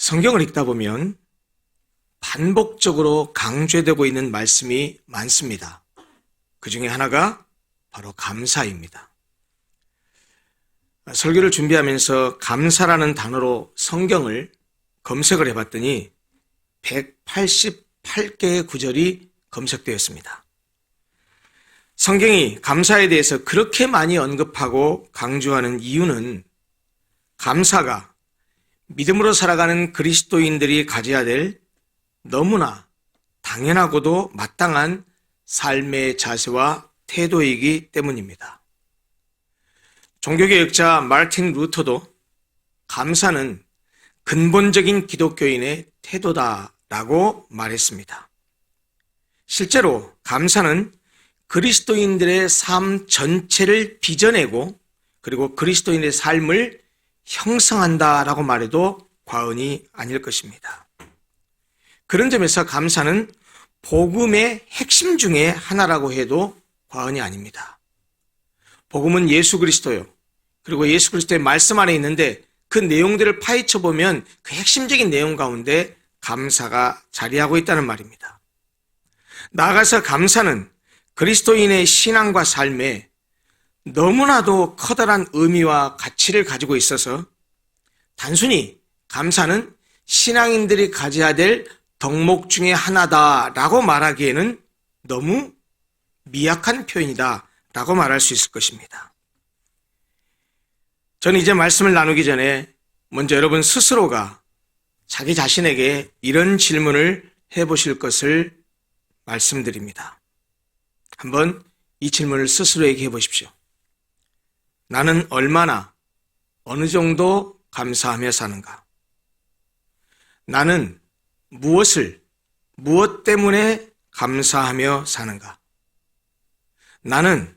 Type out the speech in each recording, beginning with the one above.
성경을 읽다 보면 반복적으로 강조되고 있는 말씀이 많습니다. 그 중에 하나가 바로 감사입니다. 설교를 준비하면서 감사라는 단어로 성경을 검색을 해봤더니 188개의 구절이 검색되었습니다. 성경이 감사에 대해서 그렇게 많이 언급하고 강조하는 이유는 감사가 믿음으로 살아가는 그리스도인들이 가져야 될 너무나 당연하고도 마땅한 삶의 자세와 태도이기 때문입니다. 종교개혁자 마르틴 루터도 감사는 근본적인 기독교인의 태도다라고 말했습니다. 실제로 감사는 그리스도인들의 삶 전체를 빚어내고 그리고 그리스도인의 삶을 형성한다라고 말해도 과언이 아닐 것입니다. 그런 점에서 감사는 복음의 핵심 중에 하나라고 해도 과언이 아닙니다. 복음은 예수 그리스도요. 그리고 예수 그리스도의 말씀 안에 있는데 그 내용들을 파헤쳐 보면 그 핵심적인 내용 가운데 감사가 자리하고 있다는 말입니다. 나아가서 감사는 그리스도인의 신앙과 삶에 너무나도 커다란 의미와 가치를 가지고 있어서 단순히 감사는 신앙인들이 가져야 될 덕목 중에 하나다라고 말하기에는 너무 미약한 표현이다라고 말할 수 있을 것입니다. 저는 이제 말씀을 나누기 전에 먼저 여러분 스스로가 자기 자신에게 이런 질문을 해보실 것을 말씀드립니다. 한번 이 질문을 스스로에게 해보십시오. 나는 얼마나, 어느 정도 감사하며 사는가? 나는 무엇 때문에 감사하며 사는가? 나는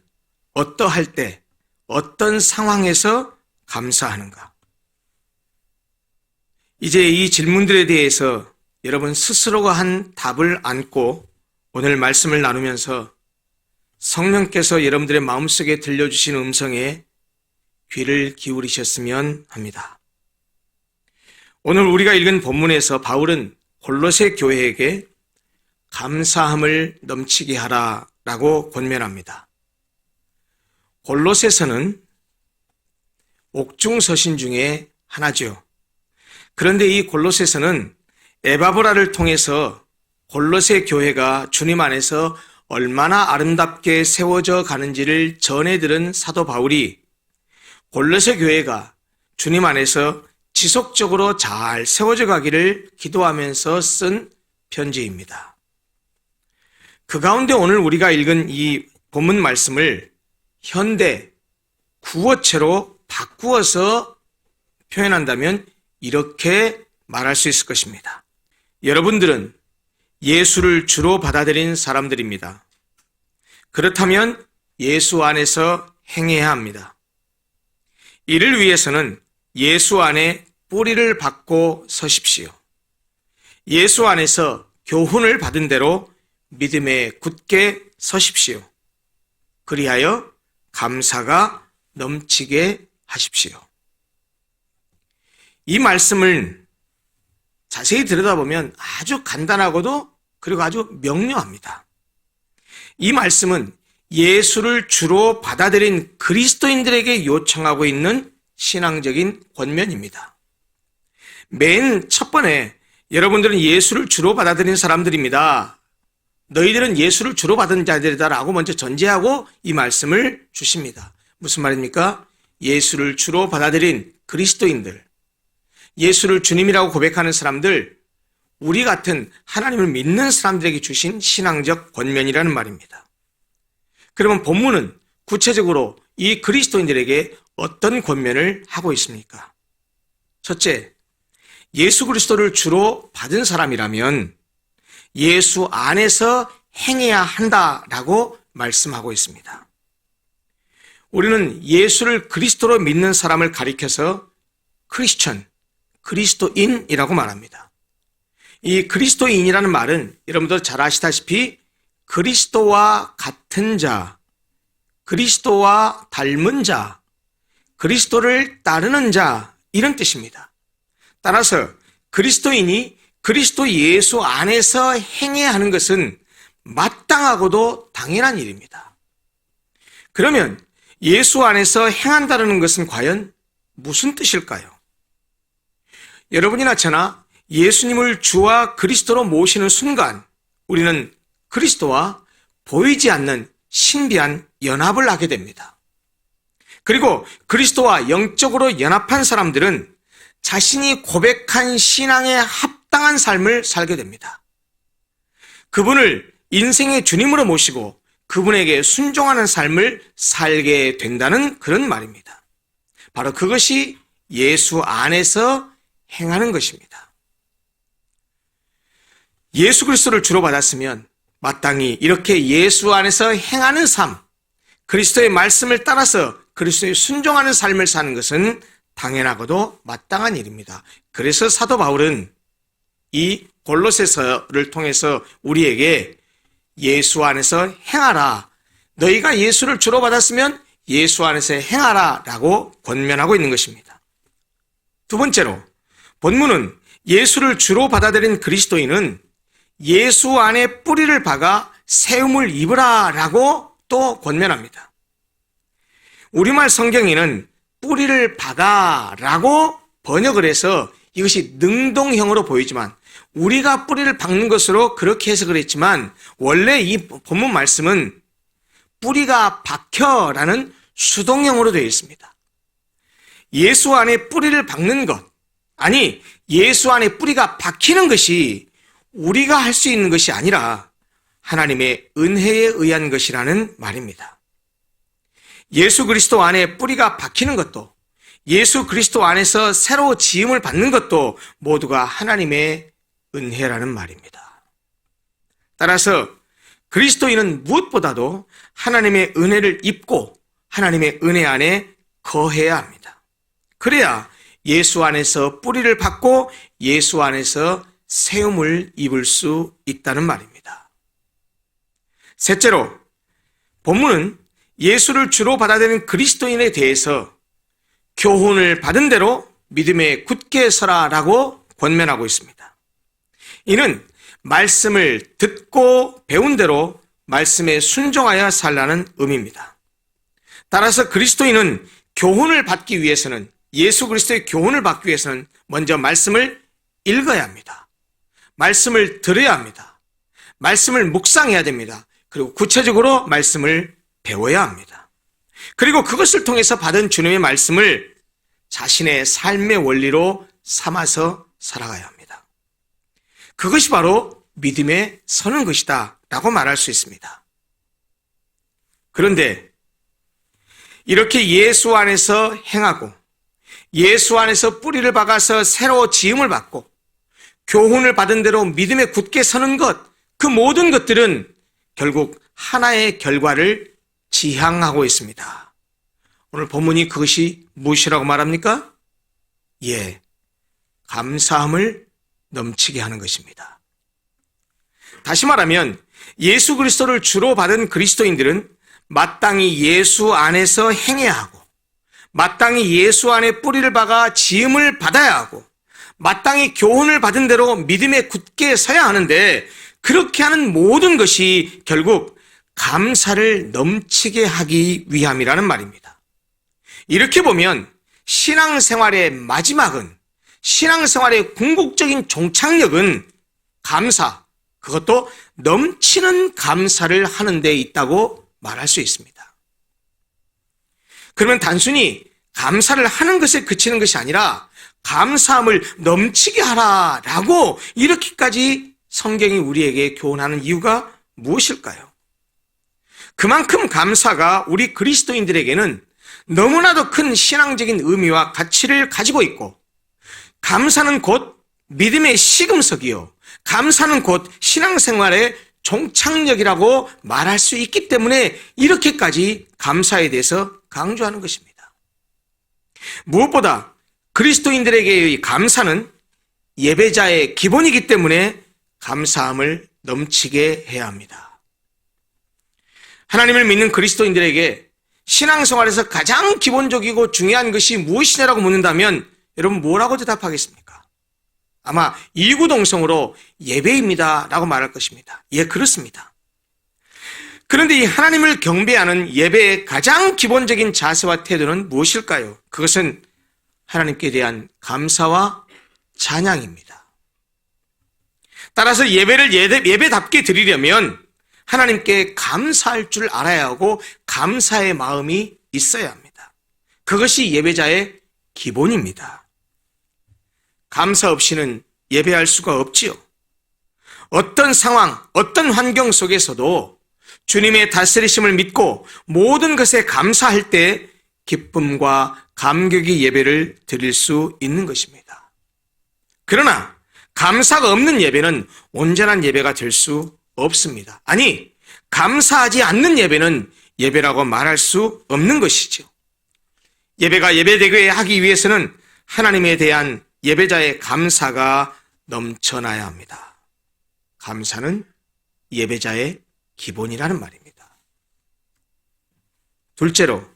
어떠할 때, 어떤 상황에서 감사하는가? 이제 이 질문들에 대해서 여러분 스스로가 한 답을 안고 오늘 말씀을 나누면서 성령께서 여러분들의 마음속에 들려주신 음성에 귀를 기울이셨으면 합니다. 오늘 우리가 읽은 본문에서 바울은 골로새 교회에게 감사함을 넘치게 하라라고 권면합니다. 골로새서는 옥중서신 중에 하나죠. 그런데 이 골로새서는 에바브라를 통해서 골로새 교회가 주님 안에서 얼마나 아름답게 세워져 가는지를 전해들은 사도 바울이 골로새 교회가 주님 안에서 지속적으로 잘 세워져 가기를 기도하면서 쓴 편지입니다. 그 가운데 오늘 우리가 읽은 이 본문 말씀을 현대 구어체로 바꾸어서 표현한다면 이렇게 말할 수 있을 것입니다. 여러분들은 예수를 주로 받아들인 사람들입니다. 그렇다면 예수 안에서 행해야 합니다. 이를 위해서는 예수 안에 뿌리를 받고 서십시오. 예수 안에서 교훈을 받은 대로 믿음에 굳게 서십시오. 그리하여 감사가 넘치게 하십시오. 이 말씀을 자세히 들여다보면 아주 간단하고도 그리고 아주 명료합니다. 이 말씀은 예수를 주로 받아들인 그리스도인들에게 요청하고 있는 신앙적인 권면입니다. 맨 첫 번에 여러분들은 예수를 주로 받아들인 사람들입니다. 너희들은 예수를 주로 받은 자들이다라고 먼저 전제하고 이 말씀을 주십니다. 무슨 말입니까? 예수를 주로 받아들인 그리스도인들, 예수를 주님이라고 고백하는 사람들, 우리 같은 하나님을 믿는 사람들에게 주신 신앙적 권면이라는 말입니다. 그러면 본문은 구체적으로 이 그리스도인들에게 어떤 권면을 하고 있습니까? 첫째, 예수 그리스도를 주로 받은 사람이라면 예수 안에서 행해야 한다라고 말씀하고 있습니다. 우리는 예수를 그리스도로 믿는 사람을 가리켜서 크리스천, 그리스도인이라고 말합니다. 이 그리스도인이라는 말은 여러분들 잘 아시다시피 그리스도와 같은 자, 그리스도와 닮은 자, 그리스도를 따르는 자, 이런 뜻입니다. 따라서 그리스도인이 그리스도 예수 안에서 행해야 하는 것은 마땅하고도 당연한 일입니다. 그러면 예수 안에서 행한다는 것은 과연 무슨 뜻일까요? 여러분이나 저나 예수님을 주와 그리스도로 모시는 순간 우리는 그리스도와 보이지 않는 신비한 연합을 하게 됩니다. 그리고 그리스도와 영적으로 연합한 사람들은 자신이 고백한 신앙에 합당한 삶을 살게 됩니다. 그분을 인생의 주님으로 모시고 그분에게 순종하는 삶을 살게 된다는 그런 말입니다. 바로 그것이 예수 안에서 행하는 것입니다. 예수 그리스도를 주로 받았으면 마땅히 이렇게 예수 안에서 행하는 삶, 그리스도의 말씀을 따라서 그리스도에 순종하는 삶을 사는 것은 당연하고도 마땅한 일입니다. 그래서 사도 바울은 이 골로새서를 통해서 우리에게 예수 안에서 행하라, 너희가 예수를 주로 받았으면 예수 안에서 행하라 라고 권면하고 있는 것입니다. 두 번째로 본문은 예수를 주로 받아들인 그리스도인은 예수 안에 뿌리를 박아 세움을 입으라 라고 또 권면합니다. 우리말 성경에는 뿌리를 박아 라고 번역을 해서 이것이 능동형으로 보이지만 우리가 뿌리를 박는 것으로 그렇게 해석을 했지만 원래 이 본문 말씀은 뿌리가 박혀라는 수동형으로 되어 있습니다. 예수 안에 뿌리를 박는 것, 아니 예수 안에 뿌리가 박히는 것이 우리가 할 수 있는 것이 아니라 하나님의 은혜에 의한 것이라는 말입니다. 예수 그리스도 안에 뿌리가 박히는 것도 예수 그리스도 안에서 새로 지음을 받는 것도 모두가 하나님의 은혜라는 말입니다. 따라서 그리스도인은 무엇보다도 하나님의 은혜를 입고 하나님의 은혜 안에 거해야 합니다. 그래야 예수 안에서 뿌리를 받고 예수 안에서 세움을 입을 수 있다는 말입니다. 셋째로 본문은 예수를 주로 받아들이는 그리스도인에 대해서 교훈을 받은 대로 믿음에 굳게 서라라고 권면하고 있습니다. 이는 말씀을 듣고 배운 대로 말씀에 순종하여 살라는 의미입니다. 따라서 그리스도인은 교훈을 받기 위해서는 예수 그리스도의 교훈을 받기 위해서는 먼저 말씀을 읽어야 합니다. 말씀을 들어야 합니다. 말씀을 묵상해야 됩니다. 그리고 구체적으로 말씀을 배워야 합니다. 그리고 그것을 통해서 받은 주님의 말씀을 자신의 삶의 원리로 삼아서 살아가야 합니다. 그것이 바로 믿음에 서는 것이다 라고 말할 수 있습니다. 그런데 이렇게 예수 안에서 행하고 예수 안에서 뿌리를 박아서 새로 지음을 받고 교훈을 받은 대로 믿음에 굳게 서는 것, 그 모든 것들은 결국 하나의 결과를 지향하고 있습니다. 오늘 본문이 그것이 무엇이라고 말합니까? 예, 감사함을 넘치게 하는 것입니다. 다시 말하면 예수 그리스도를 주로 받은 그리스도인들은 마땅히 예수 안에서 행해야 하고 마땅히 예수 안에 뿌리를 박아 지음을 받아야 하고 마땅히 교훈을 받은 대로 믿음에 굳게 서야 하는데 그렇게 하는 모든 것이 결국 감사를 넘치게 하기 위함이라는 말입니다. 이렇게 보면 신앙생활의 마지막은 신앙생활의 궁극적인 종착역은 감사, 그것도 넘치는 감사를 하는 데 있다고 말할 수 있습니다. 그러면 단순히 감사를 하는 것에 그치는 것이 아니라 감사함을 넘치게 하라라고 이렇게까지 성경이 우리에게 교훈하는 이유가 무엇일까요? 그만큼 감사가 우리 그리스도인들에게는 너무나도 큰 신앙적인 의미와 가치를 가지고 있고 감사는 곧 믿음의 시금석이요. 감사는 곧 신앙생활의 종착역이라고 말할 수 있기 때문에 이렇게까지 감사에 대해서 강조하는 것입니다. 무엇보다 그리스도인들에게의 감사는 예배자의 기본이기 때문에 감사함을 넘치게 해야 합니다. 하나님을 믿는 그리스도인들에게 신앙생활에서 가장 기본적이고 중요한 것이 무엇이냐라고 묻는다면 여러분 뭐라고 대답하겠습니까? 아마 이구동성으로 예배입니다 라고 말할 것입니다. 예, 그렇습니다. 그런데 이 하나님을 경배하는 예배의 가장 기본적인 자세와 태도는 무엇일까요? 그것은 하나님께 대한 감사와 찬양입니다. 따라서 예배를 예배답게 드리려면 하나님께 감사할 줄 알아야 하고 감사의 마음이 있어야 합니다. 그것이 예배자의 기본입니다. 감사 없이는 예배할 수가 없지요. 어떤 상황, 어떤 환경 속에서도 주님의 다스리심을 믿고 모든 것에 감사할 때 기쁨과 감격의 예배를 드릴 수 있는 것입니다. 그러나 감사가 없는 예배는 온전한 예배가 될 수 없습니다. 아니, 감사하지 않는 예배는 예배라고 말할 수 없는 것이죠. 예배가 예배되게 하기 위해서는 하나님에 대한 예배자의 감사가 넘쳐나야 합니다. 감사는 예배자의 기본이라는 말입니다. 둘째로,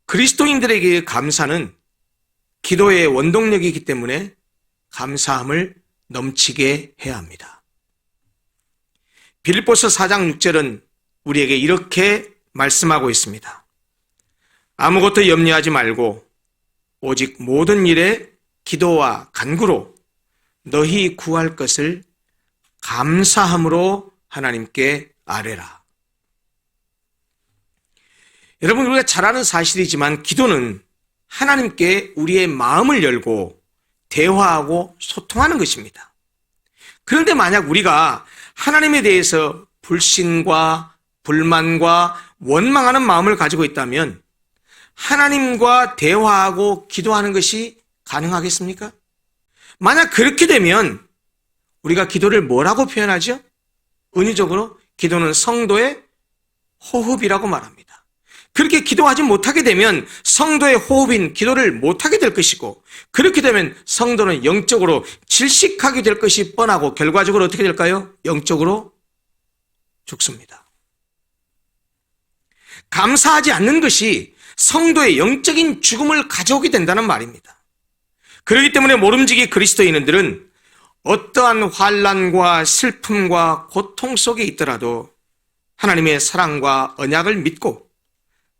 그리스도인들에게 감사는 기도의 원동력이기 때문에 감사함을 넘치게 해야 합니다. 빌립보서 4장 6절은 우리에게 이렇게 말씀하고 있습니다. 아무것도 염려하지 말고 오직 모든 일에 기도와 간구로 너희 구할 것을 감사함으로 하나님께 아뢰라. 여러분, 우리가 잘 아는 사실이지만 기도는 하나님께 우리의 마음을 열고 대화하고 소통하는 것입니다. 그런데 만약 우리가 하나님에 대해서 불신과 불만과 원망하는 마음을 가지고 있다면 하나님과 대화하고 기도하는 것이 가능하겠습니까? 만약 그렇게 되면 우리가 기도를 뭐라고 표현하죠? 은유적으로 기도는 성도의 호흡이라고 말합니다. 그렇게 기도하지 못하게 되면 성도의 호흡인 기도를 못하게 될 것이고, 그렇게 되면 성도는 영적으로 질식하게 될 것이 뻔하고 결과적으로 어떻게 될까요? 영적으로 죽습니다. 감사하지 않는 것이 성도의 영적인 죽음을 가져오게 된다는 말입니다. 그렇기 때문에 모름지기 그리스도인들은 어떠한 환난과 슬픔과 고통 속에 있더라도 하나님의 사랑과 언약을 믿고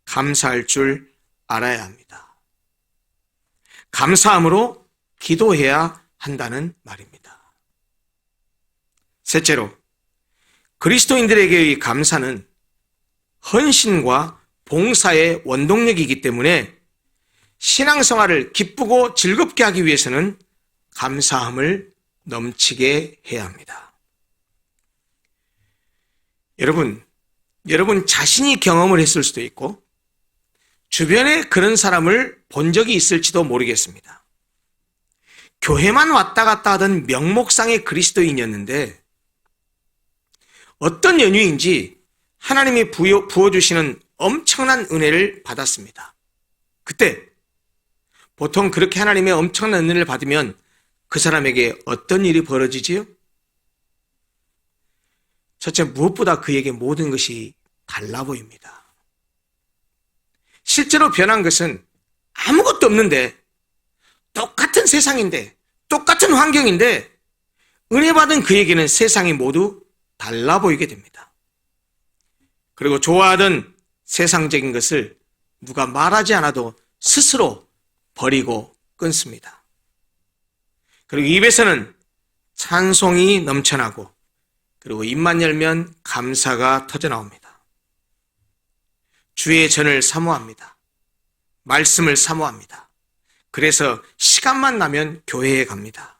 감사할 줄 알아야 합니다. 감사함으로 기도해야 한다는 말입니다. 셋째로, 그리스도인들에게의 감사는 헌신과 봉사의 원동력이기 때문에 신앙생활을 기쁘고 즐겁게 하기 위해서는 감사함을 넘치게 해야 합니다. 여러분 자신이 경험을 했을 수도 있고 주변에 그런 사람을 본 적이 있을지도 모르겠습니다. 교회만 왔다 갔다 하던 명목상의 그리스도인이었는데 어떤 연유인지 하나님이 부어주시는 엄청난 은혜를 받았습니다. 그때 보통 그렇게 하나님의 엄청난 은혜를 받으면 그 사람에게 어떤 일이 벌어지지요? 첫째, 무엇보다 그에게 모든 것이 달라 보입니다. 실제로 변한 것은 아무것도 없는데, 똑같은 세상인데, 똑같은 환경인데 은혜 받은 그에게는 세상이 모두 달라 보이게 됩니다. 그리고 좋아하던 세상적인 것을 누가 말하지 않아도 스스로 버리고 끊습니다. 그리고 입에서는 찬송이 넘쳐나고, 그리고 입만 열면 감사가 터져나옵니다. 주의 전을 사모합니다. 말씀을 사모합니다. 그래서 시간만 나면 교회에 갑니다.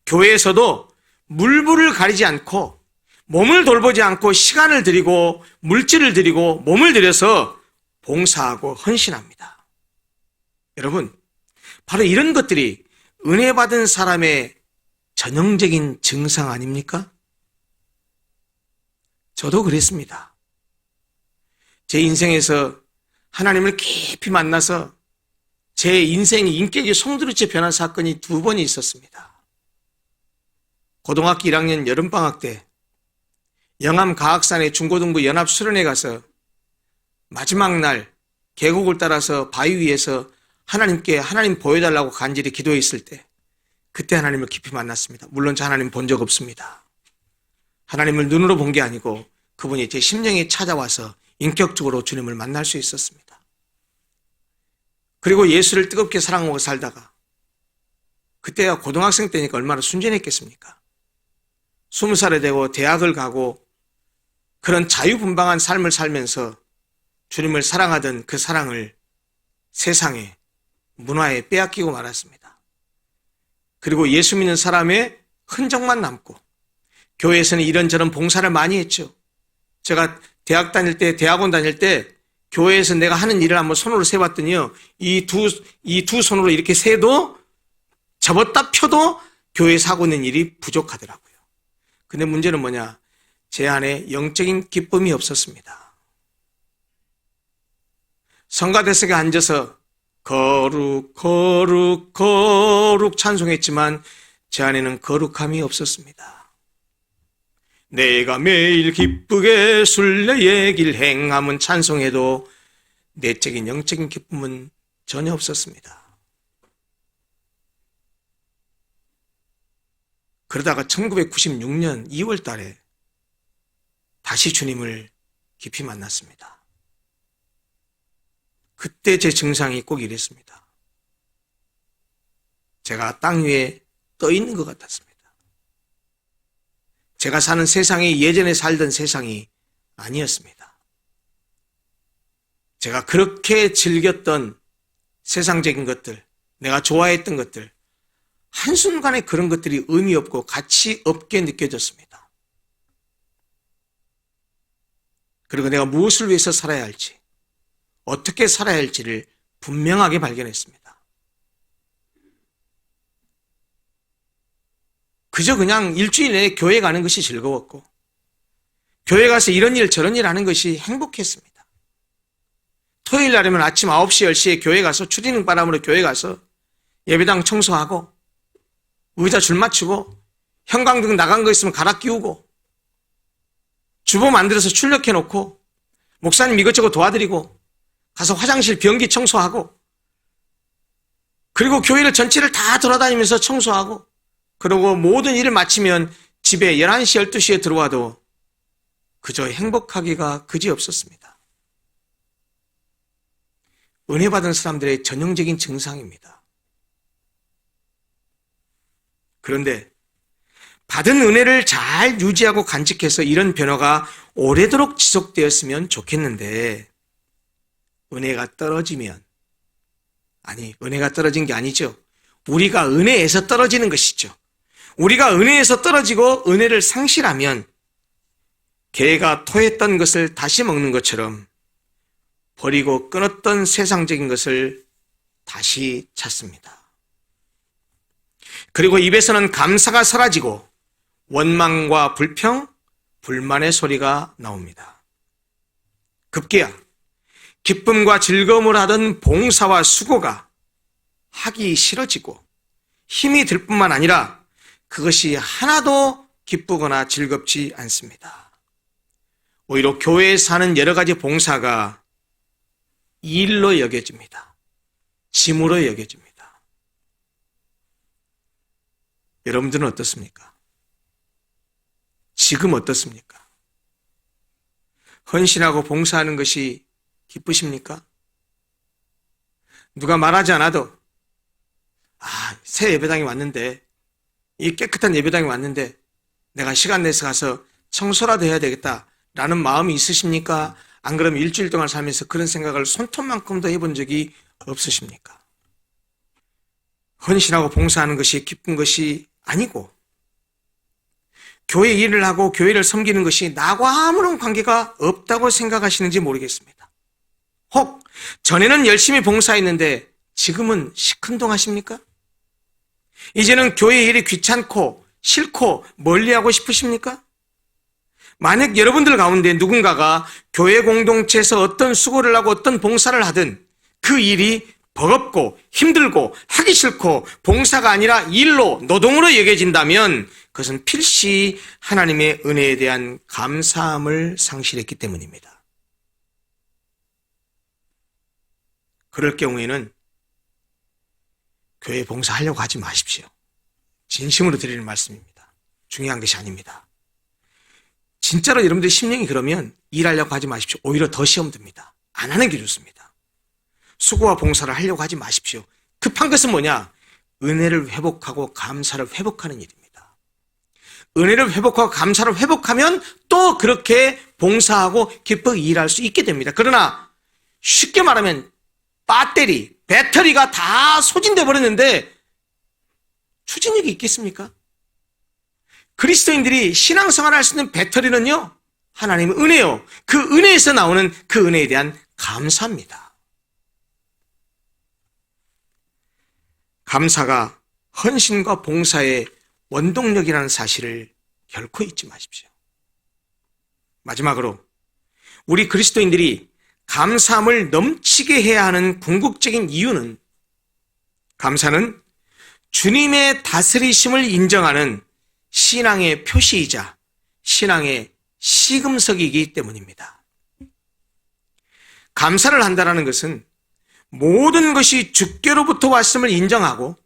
교회에서도 물불을 가리지 않고 몸을 돌보지 않고 시간을 들이고 물질을 들이고 몸을 들여서 봉사하고 헌신합니다. 여러분, 바로 이런 것들이 은혜 받은 사람의 전형적인 증상 아닙니까? 저도 그랬습니다. 제 인생에서 하나님을 깊이 만나서 제 인생이 인격이 송두리째 변한 사건이 2번이 있었습니다. 고등학교 1학년 여름방학 때 영암 가학산의 중고등부 연합수련회 가서 마지막 날 계곡을 따라서 바위 위에서 하나님께 하나님 보여달라고 간절히 기도했을 때 그때 하나님을 깊이 만났습니다. 물론 저 하나님 본 적 없습니다. 하나님을 눈으로 본 게 아니고 그분이 제 심령에 찾아와서 인격적으로 주님을 만날 수 있었습니다. 그리고 예수를 뜨겁게 사랑하고 살다가 그때가 고등학생 때니까 얼마나 순진했겠습니까? 20살에 되고 대학을 가고 그런 자유분방한 삶을 살면서 주님을 사랑하던 그 사랑을 세상에, 문화에 빼앗기고 말았습니다. 그리고 예수 믿는 사람의 흔적만 남고 교회에서는 이런저런 봉사를 많이 했죠. 제가 대학원 다닐 때 교회에서 내가 하는 일을 한번 손으로 세봤더니요. 이 두 손으로 이렇게 세도 접었다 펴도 교회에서 하고 있는 일이 부족하더라고요. 근데 문제는 뭐냐? 제 안에 영적인 기쁨이 없었습니다. 성가대석에 앉아서 거룩 거룩 거룩 찬송했지만 제 안에는 거룩함이 없었습니다. 내가 매일 기쁘게 순례의 길 행함은 찬송해도 내적인 영적인 기쁨은 전혀 없었습니다. 그러다가 1996년 2월 달에 다시 주님을 깊이 만났습니다. 그때 제 증상이 꼭 이랬습니다. 제가 땅 위에 떠 있는 것 같았습니다. 제가 사는 세상이 예전에 살던 세상이 아니었습니다. 제가 그렇게 즐겼던 세상적인 것들, 내가 좋아했던 것들, 한순간에 그런 것들이 의미 없고 가치 없게 느껴졌습니다. 그리고 내가 무엇을 위해서 살아야 할지, 어떻게 살아야 할지를 분명하게 발견했습니다. 그저 그냥 일주일 내에 교회 가는 것이 즐거웠고 교회 가서 이런 일 저런 일 하는 것이 행복했습니다. 토요일 날이면 아침 9시 10시에 교회 가서 추리닝 바람으로 교회 가서 예배당 청소하고 의자 줄 맞추고 형광등 나간 거 있으면 갈아 끼우고 주보 만들어서 출력해 놓고 목사님 이것저것 도와드리고 가서 화장실 변기 청소하고 그리고 교회를 전체를 다 돌아다니면서 청소하고 그러고 모든 일을 마치면 집에 11시 12시에 들어와도 그저 행복하기가 그지없었습니다. 은혜 받은 사람들의 전형적인 증상입니다. 그런데 받은 은혜를 잘 유지하고 간직해서 이런 변화가 오래도록 지속되었으면 좋겠는데 은혜가 떨어지면 은혜가 떨어진 게 아니죠. 우리가 은혜에서 떨어지는 것이죠. 우리가 은혜에서 떨어지고 은혜를 상실하면 개가 토했던 것을 다시 먹는 것처럼 버리고 끊었던 세상적인 것을 다시 찾습니다. 그리고 입에서는 감사가 사라지고 원망과 불평, 불만의 소리가 나옵니다. 급기야 기쁨과 즐거움을 하던 봉사와 수고가 하기 싫어지고 힘이 들 뿐만 아니라 그것이 하나도 기쁘거나 즐겁지 않습니다. 오히려 교회에서 하는 여러 가지 봉사가 일로 여겨집니다. 짐으로 여겨집니다. 여러분들은 어떻습니까? 지금 어떻습니까? 헌신하고 봉사하는 것이 기쁘십니까? 누가 말하지 않아도 새 예배당에 왔는데 이 깨끗한 예배당에 왔는데 내가 시간 내서 가서 청소라도 해야 되겠다라는 마음이 있으십니까? 안 그러면 일주일 동안 살면서 그런 생각을 손톱만큼도 해본 적이 없으십니까? 헌신하고 봉사하는 것이 기쁜 것이 아니고 교회 일을 하고 교회를 섬기는 것이 나와 아무런 관계가 없다고 생각하시는지 모르겠습니다. 혹 전에는 열심히 봉사했는데 지금은 시큰둥하십니까? 이제는 교회 일이 귀찮고 싫고 멀리하고 싶으십니까? 만약 여러분들 가운데 누군가가 교회 공동체에서 어떤 수고를 하고 어떤 봉사를 하든 그 일이 버겁고 힘들고 하기 싫고 봉사가 아니라 일로 노동으로 여겨진다면 그것은 필시 하나님의 은혜에 대한 감사함을 상실했기 때문입니다. 그럴 경우에는 교회 봉사하려고 하지 마십시오. 진심으로 드리는 말씀입니다. 중요한 것이 아닙니다. 진짜로 여러분들 심령이 그러면 일하려고 하지 마십시오. 오히려 더 시험 듭니다. 안 하는 게 좋습니다. 수고와 봉사를 하려고 하지 마십시오. 급한 것은 뭐냐? 은혜를 회복하고 감사를 회복하는 일입니다. 은혜를 회복하고 감사를 회복하면 또 그렇게 봉사하고 기쁘게 일할 수 있게 됩니다. 그러나 쉽게 말하면 배터리가 다 소진돼 버렸는데 추진력이 있겠습니까? 그리스도인들이 신앙생활을 할 수 있는 배터리는요, 하나님의 은혜요. 그 은혜에서 나오는 그 은혜에 대한 감사입니다. 감사가 헌신과 봉사의 원동력이라는 사실을 결코 잊지 마십시오. 마지막으로 우리 그리스도인들이 감사함을 넘치게 해야 하는 궁극적인 이유는, 감사는 주님의 다스리심을 인정하는 신앙의 표시이자 신앙의 시금석이기 때문입니다. 감사를 한다는 것은 모든 것이 주께로부터 왔음을 인정하고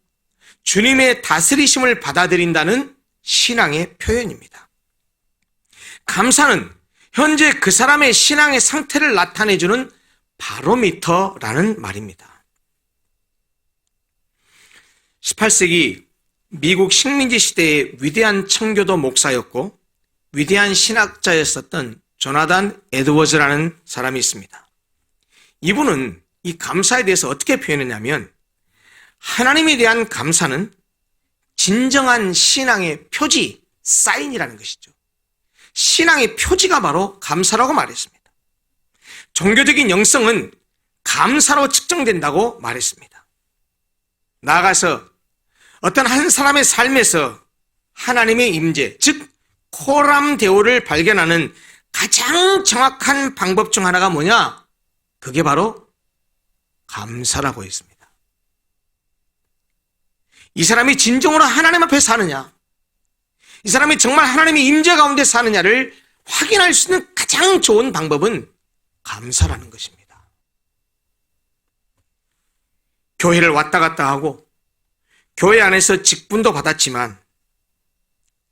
주님의 다스리심을 받아들인다는 신앙의 표현입니다. 감사는 현재 그 사람의 신앙의 상태를 나타내주는 바로미터라는 말입니다. 18세기 미국 식민지 시대의 위대한 청교도 목사였고 위대한 신학자였었던 조나단 에드워즈라는 사람이 있습니다. 이분은 이 감사에 대해서 어떻게 표현했냐면, 하나님에 대한 감사는 진정한 신앙의 표지, 사인이라는 것이죠. 신앙의 표지가 바로 감사라고 말했습니다. 종교적인 영성은 감사로 측정된다고 말했습니다. 나아가서 어떤 한 사람의 삶에서 하나님의 임재, 즉 코람 데오를 발견하는 가장 정확한 방법 중 하나가 뭐냐? 그게 바로 감사라고 했습니다. 이 사람이 진정으로 하나님 앞에 사느냐, 이 사람이 정말 하나님의 임재 가운데 사느냐를 확인할 수 있는 가장 좋은 방법은 감사라는 것입니다. 교회를 왔다 갔다 하고 교회 안에서 직분도 받았지만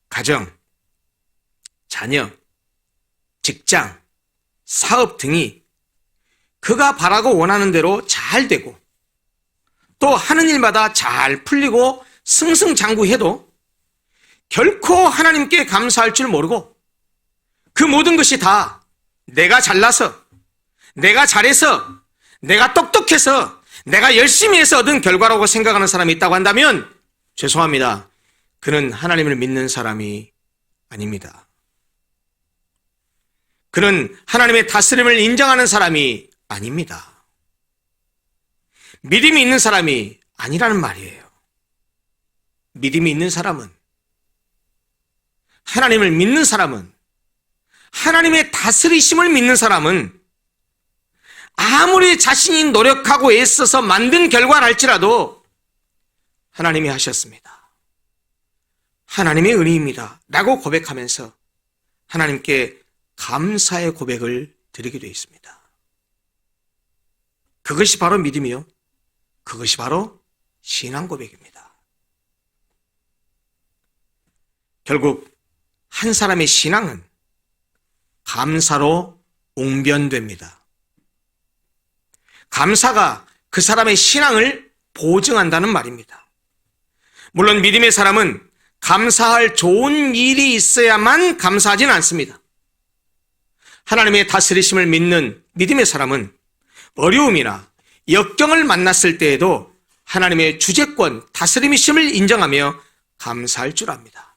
가정, 자녀, 직장, 사업 등이 그가 바라고 원하는 대로 잘 되고 또 하는 일마다 잘 풀리고 승승장구해도 결코 하나님께 감사할 줄 모르고 그 모든 것이 다 내가 잘나서, 내가 잘해서, 내가 똑똑해서, 내가 열심히 해서 얻은 결과라고 생각하는 사람이 있다고 한다면 죄송합니다. 그는 하나님을 믿는 사람이 아닙니다. 그는 하나님의 다스림을 인정하는 사람이 아닙니다. 믿음이 있는 사람이 아니라는 말이에요. 믿음이 있는 사람은, 하나님을 믿는 사람은, 하나님의 다스리심을 믿는 사람은 아무리 자신이 노력하고 애써서 만든 결과를 할지라도 하나님이 하셨습니다, 하나님의 은혜입니다 라고 고백하면서 하나님께 감사의 고백을 드리게 되어 있습니다. 그것이 바로 믿음이요, 그것이 바로 신앙 고백입니다. 결국 한 사람의 신앙은 감사로 웅변됩니다. 감사가 그 사람의 신앙을 보증한다는 말입니다. 물론 믿음의 사람은 감사할 좋은 일이 있어야만 감사하지는 않습니다. 하나님의 다스리심을 믿는 믿음의 사람은 어려움이나 역경을 만났을 때에도 하나님의 주재권, 다스림이심을 인정하며 감사할 줄 압니다.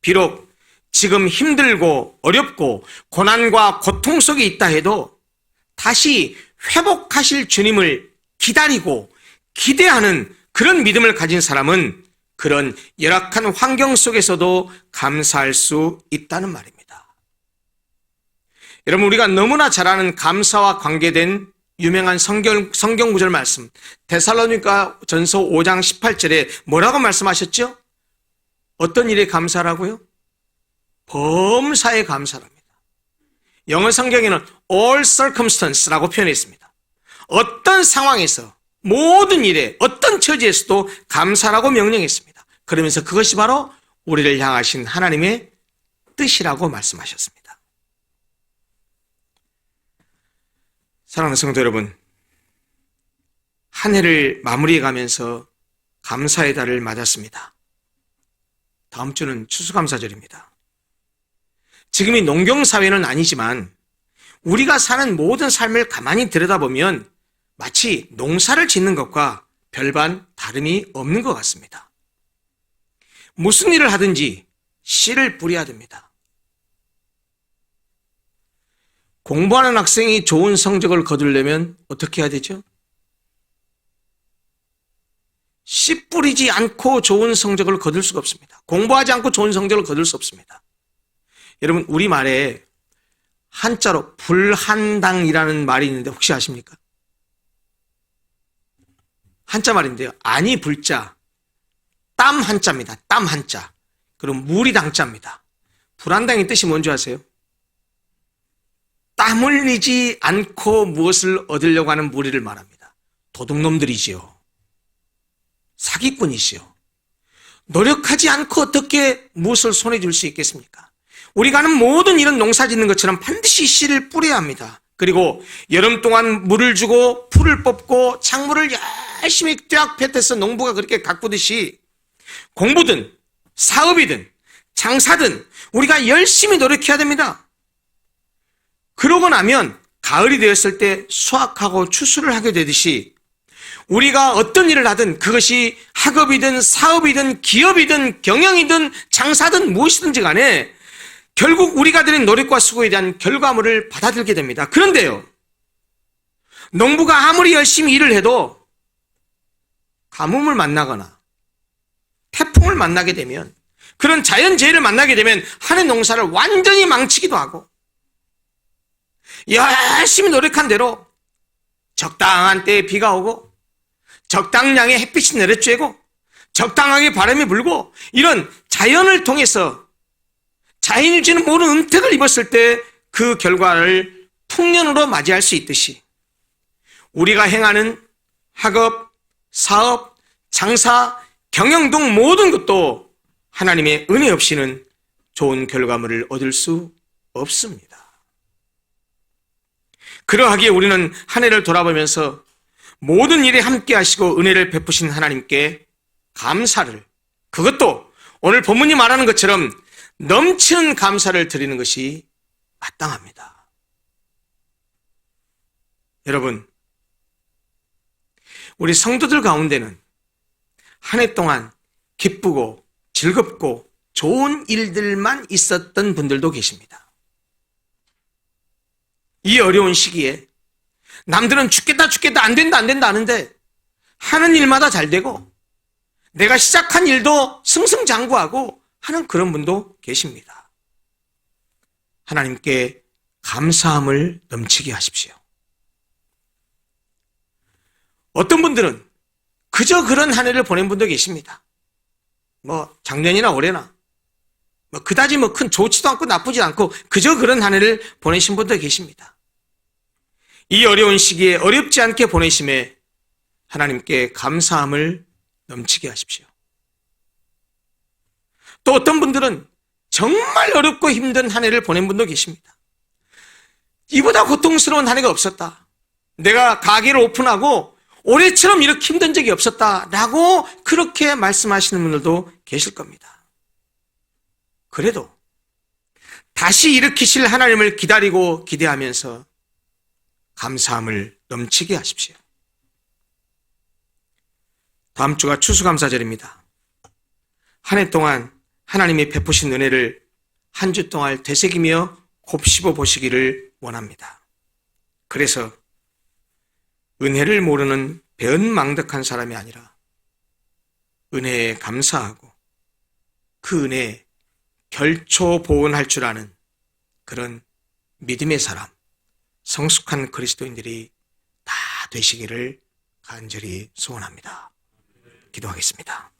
비록 지금 힘들고 어렵고 고난과 고통 속에 있다 해도 다시 회복하실 주님을 기다리고 기대하는 그런 믿음을 가진 사람은 그런 열악한 환경 속에서도 감사할 수 있다는 말입니다. 여러분, 우리가 너무나 잘 아는 감사와 관계된 유명한 성경 구절 말씀, 데살로니가 전서 5장 18절에 뭐라고 말씀하셨죠? 어떤 일에 감사라고요? 범사에 감사랍니다. 영어 성경에는 all circumstance라고 표현했습니다. 어떤 상황에서, 모든 일에, 어떤 처지에서도 감사라고 명령했습니다. 그러면서 그것이 바로 우리를 향하신 하나님의 뜻이라고 말씀하셨습니다. 사랑하는 성도 여러분, 한 해를 마무리해 가면서 감사의 달을 맞았습니다. 다음 주는 추수감사절입니다. 지금이 농경사회는 아니지만 우리가 사는 모든 삶을 가만히 들여다보면 마치 농사를 짓는 것과 별반 다름이 없는 것 같습니다. 무슨 일을 하든지 씨를 뿌려야 됩니다. 공부하는 학생이 좋은 성적을 거두려면 어떻게 해야 되죠? 씨 뿌리지 않고 좋은 성적을 거둘 수가 없습니다. 공부하지 않고 좋은 성적을 거둘 수 없습니다. 여러분, 우리말에 한자로 불한당이라는 말이 있는데 혹시 아십니까? 한자 말인데요. 아니 불자, 땀 한자입니다. 땀 한자. 그리고 물이 당자입니다. 불한당의 뜻이 뭔지 아세요? 땀 흘리지 않고 무엇을 얻으려고 하는 무리를 말합니다. 도둑놈들이지요. 사기꾼이지요. 노력하지 않고 어떻게 무엇을 손에 줄 수 있겠습니까? 우리가 하는 모든 이런 농사 짓는 것처럼 반드시 씨를 뿌려야 합니다. 그리고 여름 동안 물을 주고 풀을 뽑고 작물을 열심히 떼약볕에서 농부가 그렇게 가꾸듯이 공부든 사업이든 장사든 우리가 열심히 노력해야 됩니다. 그러고 나면 가을이 되었을 때 수확하고 추수를 하게 되듯이 우리가 어떤 일을 하든 그것이 학업이든 사업이든 기업이든 경영이든 장사든 무엇이든지 간에 결국 우리가 드린 노력과 수고에 대한 결과물을 받아들게 됩니다. 그런데요, 농부가 아무리 열심히 일을 해도 가뭄을 만나거나 태풍을 만나게 되면, 그런 자연재해를 만나게 되면 한 해 농사를 완전히 망치기도 하고, 열심히 노력한 대로 적당한 때에 비가 오고 적당량의 햇빛이 내려쬐고 적당하게 바람이 불고, 이런 자연을 통해서 자연이 주는 모든 은택을 입었을 때 그 결과를 풍년으로 맞이할 수 있듯이 우리가 행하는 학업, 사업, 장사, 경영 등 모든 것도 하나님의 은혜 없이는 좋은 결과물을 얻을 수 없습니다. 그러하기에 우리는 한 해를 돌아보면서 모든 일에 함께 하시고 은혜를 베푸신 하나님께 감사를, 그것도 오늘 본문이 말하는 것처럼 넘치는 감사를 드리는 것이 마땅합니다. 여러분, 우리 성도들 가운데는 한 해 동안 기쁘고 즐겁고 좋은 일들만 있었던 분들도 계십니다. 이 어려운 시기에 남들은 죽겠다 안 된다 하는데 하는 일마다 잘 되고 내가 시작한 일도 승승장구하고 하는 그런 분도 계십니다. 하나님께 감사함을 넘치게 하십시오. 어떤 분들은 그저 그런 한 해를 보낸 분도 계십니다. 작년이나 올해나 그다지 큰 좋지도 않고 나쁘지 않고 그저 그런 한 해를 보내신 분도 계십니다. 이 어려운 시기에 어렵지 않게 보내심에 하나님께 감사함을 넘치게 하십시오. 또 어떤 분들은 정말 어렵고 힘든 한 해를 보낸 분도 계십니다. 이보다 고통스러운 한 해가 없었다. 내가 가게를 오픈하고 올해처럼 이렇게 힘든 적이 없었다라고 그렇게 말씀하시는 분들도 계실 겁니다. 그래도 다시 일으키실 하나님을 기다리고 기대하면서 감사함을 넘치게 하십시오. 다음 주가 추수감사절입니다. 한 해 동안 하나님이 베푸신 은혜를 한 주 동안 되새기며 곱씹어 보시기를 원합니다. 그래서 은혜를 모르는 배은망덕한 사람이 아니라 은혜에 감사하고 그 은혜에 결초보은할 줄 아는 그런 믿음의 사람, 성숙한 그리스도인들이 다 되시기를 간절히 소원합니다. 기도하겠습니다.